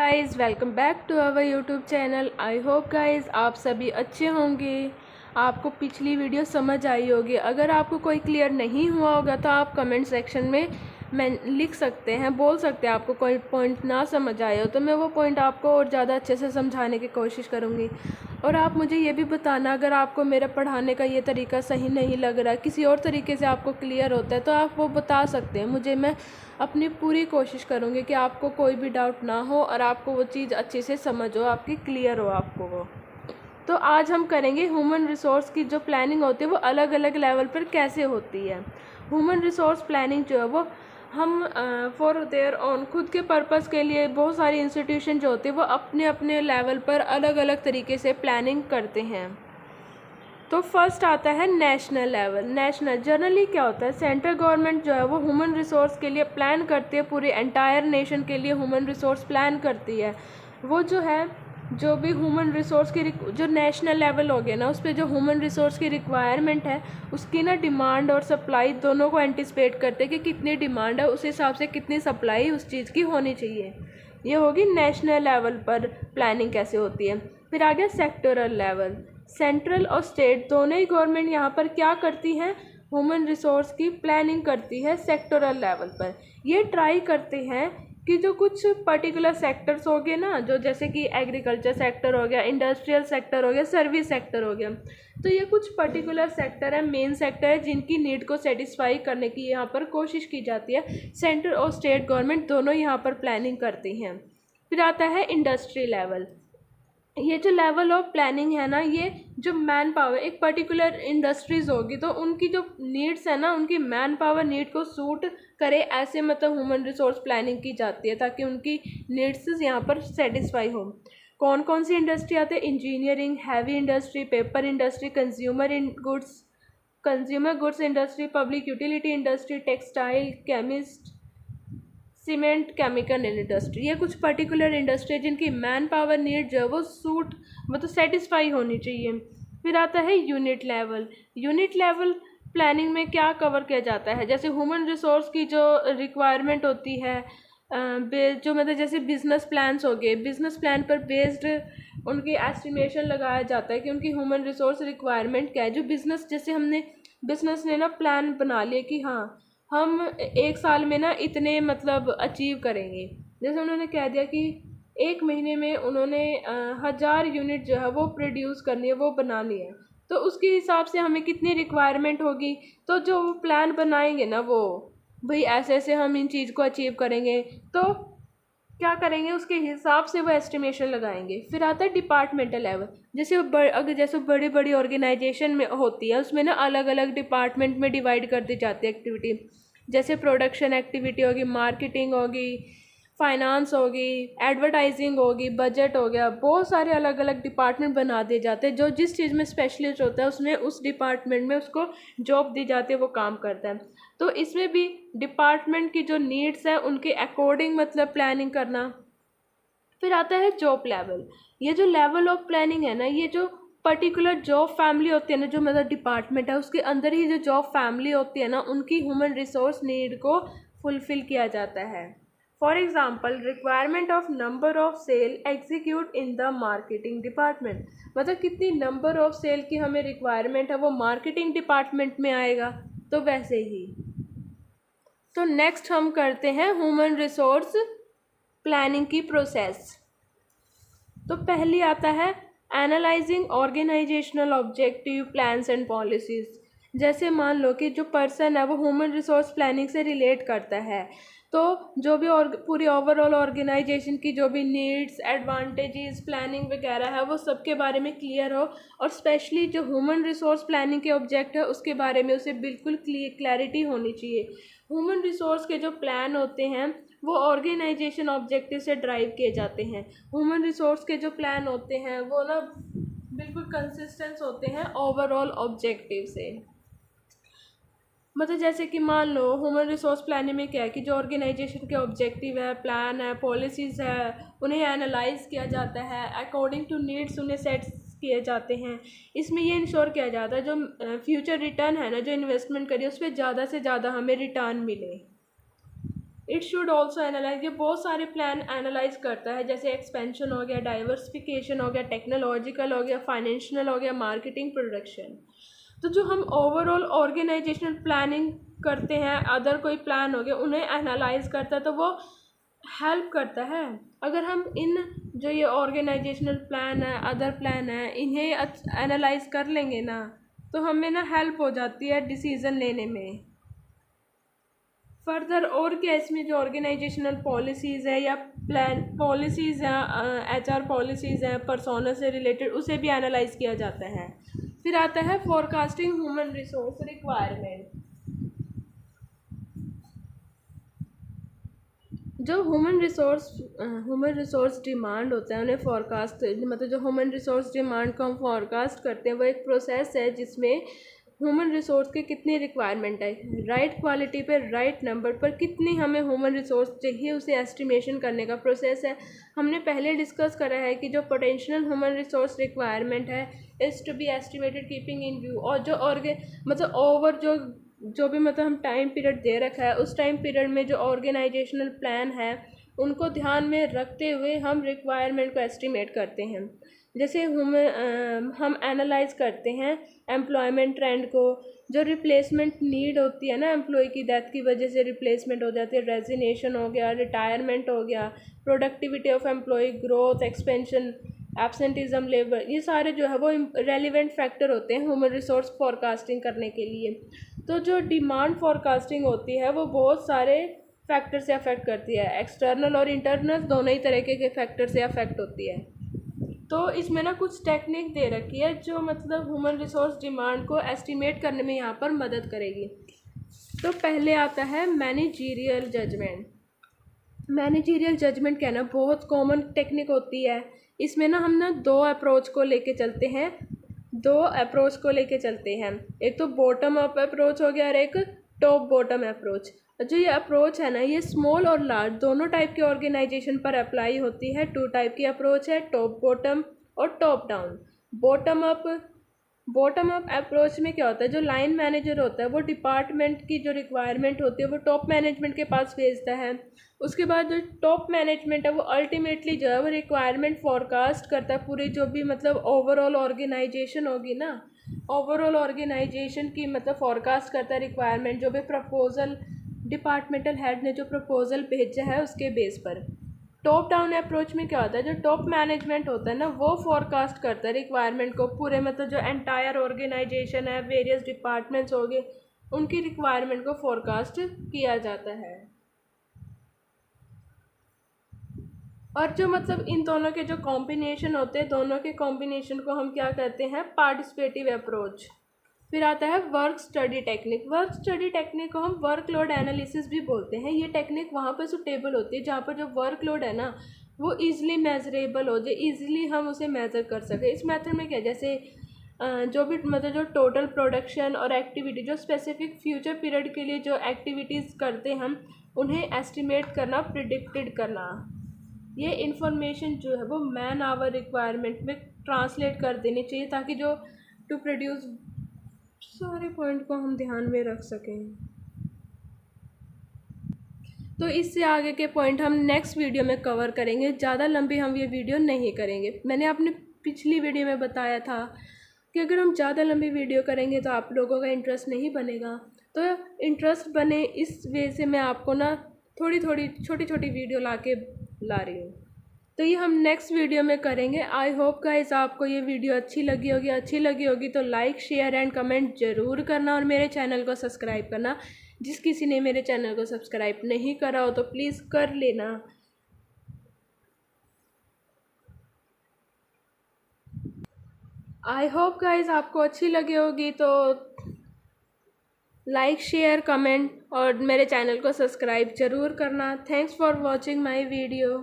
Guys, welcome back to our YouTube channel. I hope guys आप सभी अच्छे होंगे। आपको पिछली वीडियो समझ आई होगी। अगर आपको कोई क्लियर नहीं हुआ होगा तो आप कमेंट सेक्शन में लिख सकते हैं, बोल सकते हैं आपको कोई पॉइंट ना समझ आए हो तो मैं वो पॉइंट आपको और ज़्यादा अच्छे से समझाने की कोशिश करूँगी। और आप मुझे ये भी बताना अगर आपको मेरा पढ़ाने का ये तरीका सही नहीं लग रहा, किसी और तरीके से आपको क्लियर होता है तो आप वो बता सकते हैं मुझे। मैं अपनी पूरी कोशिश करूँगी कि आपको कोई भी डाउट ना हो और आपको वो चीज़ अच्छे से समझ हो, आपकी क्लियर हो आपको वो। तो आज हम करेंगे ह्यूमन रिसोर्स की जो प्लानिंग होती है वो अलग अलग लेवल पर कैसे होती है। ह्यूमन रिसोर्स प्लानिंग जो है वो हम फॉर देयर ऑन खुद के पर्पस के लिए बहुत सारी इंस्टीट्यूशन जो होती है वो अपने अपने लेवल पर अलग अलग तरीके से प्लानिंग करते हैं। तो फर्स्ट आता है नेशनल लेवल। नेशनल जनरली क्या होता है, सेंट्रल गवर्नमेंट जो है वो ह्यूमन रिसोर्स के लिए प्लान करती है, पूरे एंटायर नेशन के लिए ह्यूमन रिसोर्स प्लान करती है। वो जो है जो भी ह्यूमन रिसोर्स की जो नेशनल लेवल हो गया ना, उस पर जो ह्यूमन रिसोर्स की रिक्वायरमेंट है उसकी ना डिमांड और सप्लाई दोनों को एंटिसिपेट करते हैं कि कितनी डिमांड है उस हिसाब से कितनी सप्लाई उस चीज़ की होनी चाहिए। ये होगी नेशनल लेवल पर प्लानिंग कैसे होती है। फिर आ गया सेक्टोरल लेवल। सेंट्रल और स्टेट दोनों ही गवर्नमेंट यहाँ पर क्या करती हैं, ह्यूमन रिसोर्स की प्लानिंग करती है सेक्टोरल लेवल पर। ये ट्राई करते हैं कि जो कुछ पर्टिकुलर सेक्टर्स हो गए ना, जो जैसे कि एग्रीकल्चर सेक्टर हो गया, इंडस्ट्रियल सेक्टर हो गया, सर्विस सेक्टर हो गया, तो ये कुछ पर्टिकुलर सेक्टर है, मेन सेक्टर है जिनकी नीड को सेटिस्फाई करने की यहाँ पर कोशिश की जाती है। सेंट्रल और स्टेट गवर्नमेंट दोनों यहाँ पर प्लानिंग करती हैं। फिर आता है इंडस्ट्री लेवल। ये जो लेवल ऑफ प्लानिंग है ना, ये जो मैन पावर एक पर्टिकुलर इंडस्ट्रीज़ होगी तो उनकी जो नीड्स है ना, उनकी मैन पावर नीड को सूट करे ऐसे मतलब ह्यूमन रिसोर्स प्लानिंग की जाती है ताकि उनकी नीड्स यहाँ पर सेटिस्फाई हो। कौन कौन सी इंडस्ट्री आते हैं, engineering, heavy industry, paper industry, consumer goods industry, public utility industry, textile, chemist, cement, chemical industry. ये कुछ पर्टिकुलर इंडस्ट्री है जिनकी मैन पावर नीड जो है वो सूट मतलब सेटिस्फाई होनी चाहिए। फिर आता है unit level. Unit level planning में क्या कवर किया जाता है, जैसे ह्यूमन रिसोर्स की जो रिक्वायरमेंट होती है, जो मतलब जैसे बिजनेस प्लान्स हो गए, बिजनेस प्लान पर बेस्ड उनकी एस्टिमेशन लगाया जाता है कि उनकी ह्यूमन रिसोर्स रिक्वायरमेंट क्या है। जो बिजनेस जैसे बिजनेस ने ना प्लान बना लिया कि हाँ हम एक साल में ना इतने मतलब अचीव करेंगे, जैसे उन्होंने कह दिया कि एक महीने में उन्होंने 1000 यूनिट जो है वो प्रोड्यूस करनी है, वो बनानी है, तो उसके हिसाब से हमें कितनी रिक्वायरमेंट होगी। तो जो प्लान बनाएंगे ना वो भाई ऐसे ऐसे हम इन चीज़ को अचीव करेंगे, तो क्या करेंगे उसके हिसाब से वो एस्टिमेशन लगाएंगे। फिर आता है डिपार्टमेंटल लेवल। जैसे अगर जैसे बड़ी बड़ी ऑर्गेनाइजेशन में होती है उसमें ना अलग अलग डिपार्टमेंट में डिवाइड कर दी जाती है एक्टिविटी। जैसे प्रोडक्शन एक्टिविटी होगी, मार्केटिंग होगी, फाइनेंस होगी, एडवर्टाइजिंग होगी, बजट हो गया, बहुत सारे अलग अलग डिपार्टमेंट बना दिए जाते हैं। जो जिस चीज़ में स्पेशलिस्ट होता है उसमें उस डिपार्टमेंट में उसको जॉब दी जाती है, वो काम करता है। तो इसमें भी डिपार्टमेंट की जो नीड्स है उनके अकॉर्डिंग मतलब प्लानिंग करना। फिर आता है जॉब लेवल। ये जो लेवल ऑफ प्लानिंग है ना, ये जो पर्टिकुलर जॉब फैमिली होती है ना, जो मतलब डिपार्टमेंट है उसके अंदर ही जो जॉब फैमिली होती है ना, उनकी ह्यूमन रिसोर्स नीड को फुलफिल किया जाता है। For example requirement of number of sale execute in the marketing department, मतलब कितनी नंबर ऑफ सेल की हमें रिक्वायरमेंट है वो मार्केटिंग डिपार्टमेंट में आएगा। तो वैसे ही तो नेक्स्ट हम करते हैं ह्यूमन रिसोर्स प्लानिंग की प्रोसेस। तो पहली आता है analysing organisational objective plans and policies. जैसे मान लो कि जो पर्सन है वो ह्यूमन रिसोर्स प्लानिंग से रिलेट करता है, तो जो भी पूरी ओवरऑल ऑर्गेनाइजेशन की जो भी नीड्स, एडवांटेजेस, प्लानिंग वगैरह है वो सबके बारे में क्लियर हो, और स्पेशली जो ह्यूमन रिसोर्स प्लानिंग के ऑब्जेक्ट है उसके बारे में उसे बिल्कुल क्लैरिटी होनी चाहिए। ह्यूमन रिसोर्स के जो प्लान होते हैं वो ऑर्गेनाइजेशन ऑब्जेक्टिव से ड्राइव किए जाते हैं। ह्यूमन रिसोर्स के जो प्लान होते हैं वो ना बिल्कुल कंसिस्टेंट होते हैं ओवरऑल ऑब्जेक्टिव से। मतलब जैसे कि मान लो ह्यूमन रिसोर्स प्लानिंग में क्या है कि जो ऑर्गेनाइजेशन के ऑब्जेक्टिव है, प्लान है, पॉलिसीज़ है, उन्हें एनालाइज किया जाता है, अकॉर्डिंग टू नीड्स उन्हें सेट किए जाते हैं। इसमें ये इंश्योर किया जाता है जो फ्यूचर रिटर्न है ना, जो इन्वेस्टमेंट करिए उस पर ज़्यादा से ज़्यादा हमें रिटर्न मिले। इट शुड ऑल्सो एनालाइज, ये बहुत सारे प्लान एनालाइज करता है, जैसे एक्सपेंशन हो गया, डाइवर्सिफिकेशन हो गया, टेक्नोलॉजिकल हो गया, फाइनेंशियल हो गया, मार्केटिंग, प्रोडक्शन। तो जो हम ओवरऑल ऑर्गेनाइजेशनल प्लानिंग करते हैं, अदर कोई प्लान हो गया, उन्हें एनालाइज करता है, तो वो हेल्प करता है। अगर हम इन जो ये ऑर्गेनाइजेशनल प्लान है, अदर प्लान है, इन्हें एनालाइज कर लेंगे ना, तो हमें ना हेल्प हो जाती है डिसीज़न लेने में। फर्दर और क्या इसमें जो ऑर्गेनाइजेशनल पॉलिसीज़ है या प्लान पॉलिसीज़ हैं, एचआर पॉलिसीज़ हैं, पर्सोना से रिलेटेड, उसे भी एनालाइज किया जाता है। फिर आता है फोरकास्टिंग ह्यूमन रिसोर्स रिक्वायरमेंट। जो ह्यूमन रिसोर्स डिमांड होता है उन्हें फोरकास्ट, मतलब जो ह्यूमन रिसोर्स डिमांड को हम फोरकास्ट करते हैं, वो एक प्रोसेस है जिसमें ह्यूमन रिसोर्स की कितनी रिक्वायरमेंट है, राइट क्वालिटी पे, राइट नंबर पर कितनी हमें ह्यूमन रिसोर्स चाहिए, उसे एस्टिमेशन करने का प्रोसेस है। हमने पहले डिस्कस करा है कि जो पोटेंशियल ह्यूमन रिसोर्स रिक्वायरमेंट है is to be estimated keeping in view, और जो मतलब ओवर जो भी मतलब हम टाइम पीरियड दे रखा है, उस टाइम पीरियड में जो ऑर्गेनाइजेशनल प्लान है उनको ध्यान में रखते हुए हम रिक्वायरमेंट को एस्टिमेट करते हैं। जैसे हम एनालाइज करते हैं एम्प्लॉयमेंट ट्रेंड को, जो रिप्लेसमेंट नीड होती है ना, एम्प्लॉय की डेथ की वजह से रिप्लेसमेंट हो जाती है, रेजिग्नेशन हो गया, रिटायरमेंट हो गया, productivity of employ, growth, expansion, absenteeism, labour, ये सारे जो है वो रेलिवेंट फैक्टर होते हैं ह्यूमन रिसोर्स फोरकास्टिंग करने के लिए। तो जो डिमांड फोरकास्टिंग होती है वो बहुत सारे फैक्टर से अफेक्ट करती है, एक्सटर्नल और इंटरनल दोनों ही तरीके के फैक्टर से अफेक्ट होती है। तो इसमें ना कुछ टेक्निक दे रखी है जो मतलब ह्यूमन रिसोर्स डिमांड को एस्टिमेट करने में यहाँ पर मदद करेगी। तो पहले आता है मैनेजरियल जजमेंट। मैनेजरियल जजमेंट क्या ना, बहुत कॉमन टेक्निक होती है। इसमें ना हम ना दो अप्रोच को लेके चलते हैं, एक तो बॉटम अप अप्रोच हो गया और एक टॉप बॉटम अप्रोच। जो ये अप्रोच है ना, ये स्मॉल और लार्ज दोनों टाइप के ऑर्गेनाइजेशन पर अप्लाई होती है। 2 टाइप की अप्रोच है, टॉप बॉटम और top down. Bottom up approach में क्या होता है, जो लाइन मैनेजर होता है वो डिपार्टमेंट की जो रिक्वायरमेंट होती है वो टॉप मैनेजमेंट के पास भेजता है। उसके बाद जो टॉप मैनेजमेंट है वो अल्टीमेटली जो है वो रिक्वायरमेंट फोरकास्ट करता है, पूरी जो भी मतलब ओवरऑल ऑर्गेनाइजेशन होगी ना, ओवरऑल ऑर्गेनाइजेशन की मतलब फोरकास्ट करता है रिक्वायरमेंट, जो भी प्रपोजल डिपार्टमेंटल हेड ने जो प्रपोजल भेजा है उसके बेस पर। टॉप डाउन अप्रोच में क्या होता है, जो टॉप मैनेजमेंट होता है ना वो फोरकास्ट करता है रिक्वायरमेंट को, पूरे मतलब जो एंटायर ऑर्गेनाइजेशन है, वेरियस डिपार्टमेंट्स हो गए, उनकी रिक्वायरमेंट को फोरकास्ट किया जाता है। और जो मतलब इन दोनों के जो कॉम्बिनेशन होते हैं, दोनों के कॉम्बिनेशन को हम क्या कहते हैं, पार्टिसिपेटिव अप्रोच। फिर आता है work study technique. Work study technique को हम वर्कलोड एनालिसिस भी बोलते हैं। ये टेक्निक वहाँ पर सुटेबल होती है जहाँ पर जो वर्कलोड है ना वो ईजिली मेजरेबल हो जाए, ईजिली हम उसे मेज़र कर सकें। इस मेथड में क्या, जैसे जो भी मतलब जो टोटल प्रोडक्शन और एक्टिविटी जो स्पेसिफिक फ्यूचर पीरियड के लिए जो एक्टिविटीज़ करते हैं हम उन्हें एस्टिमेट करना, प्रिडिक्टेड करना, ये इन्फॉर्मेशन जो है वो मैन आवर रिक्वायरमेंट में ट्रांसलेट कर देनी चाहिए ताकि जो टू प्रोड्यूस सारे पॉइंट को हम ध्यान में रख सकें। तो इससे आगे के पॉइंट हम नेक्स्ट वीडियो में कवर करेंगे, ज़्यादा लंबी हम ये वीडियो नहीं करेंगे। मैंने अपने पिछली वीडियो में बताया था कि अगर हम ज़्यादा लंबी वीडियो करेंगे तो आप लोगों का इंटरेस्ट नहीं बनेगा। तो इंटरेस्ट बने इस वे से मैं आपको ना थोड़ी थोड़ी छोटी छोटी वीडियो ला रही हूँ। तो ये हम नेक्स्ट वीडियो में करेंगे। आई होप गाइस आपको ये वीडियो अच्छी लगी होगी तो लाइक, शेयर एंड कमेंट ज़रूर करना और मेरे चैनल को सब्सक्राइब करना। जिस किसी ने मेरे चैनल को सब्सक्राइब नहीं करा हो तो प्लीज़ कर लेना। आई होप गाइस आपको अच्छी लगी होगी तो लाइक, शेयर, कमेंट और मेरे चैनल को सब्सक्राइब ज़रूर करना। Thanks for watching my video.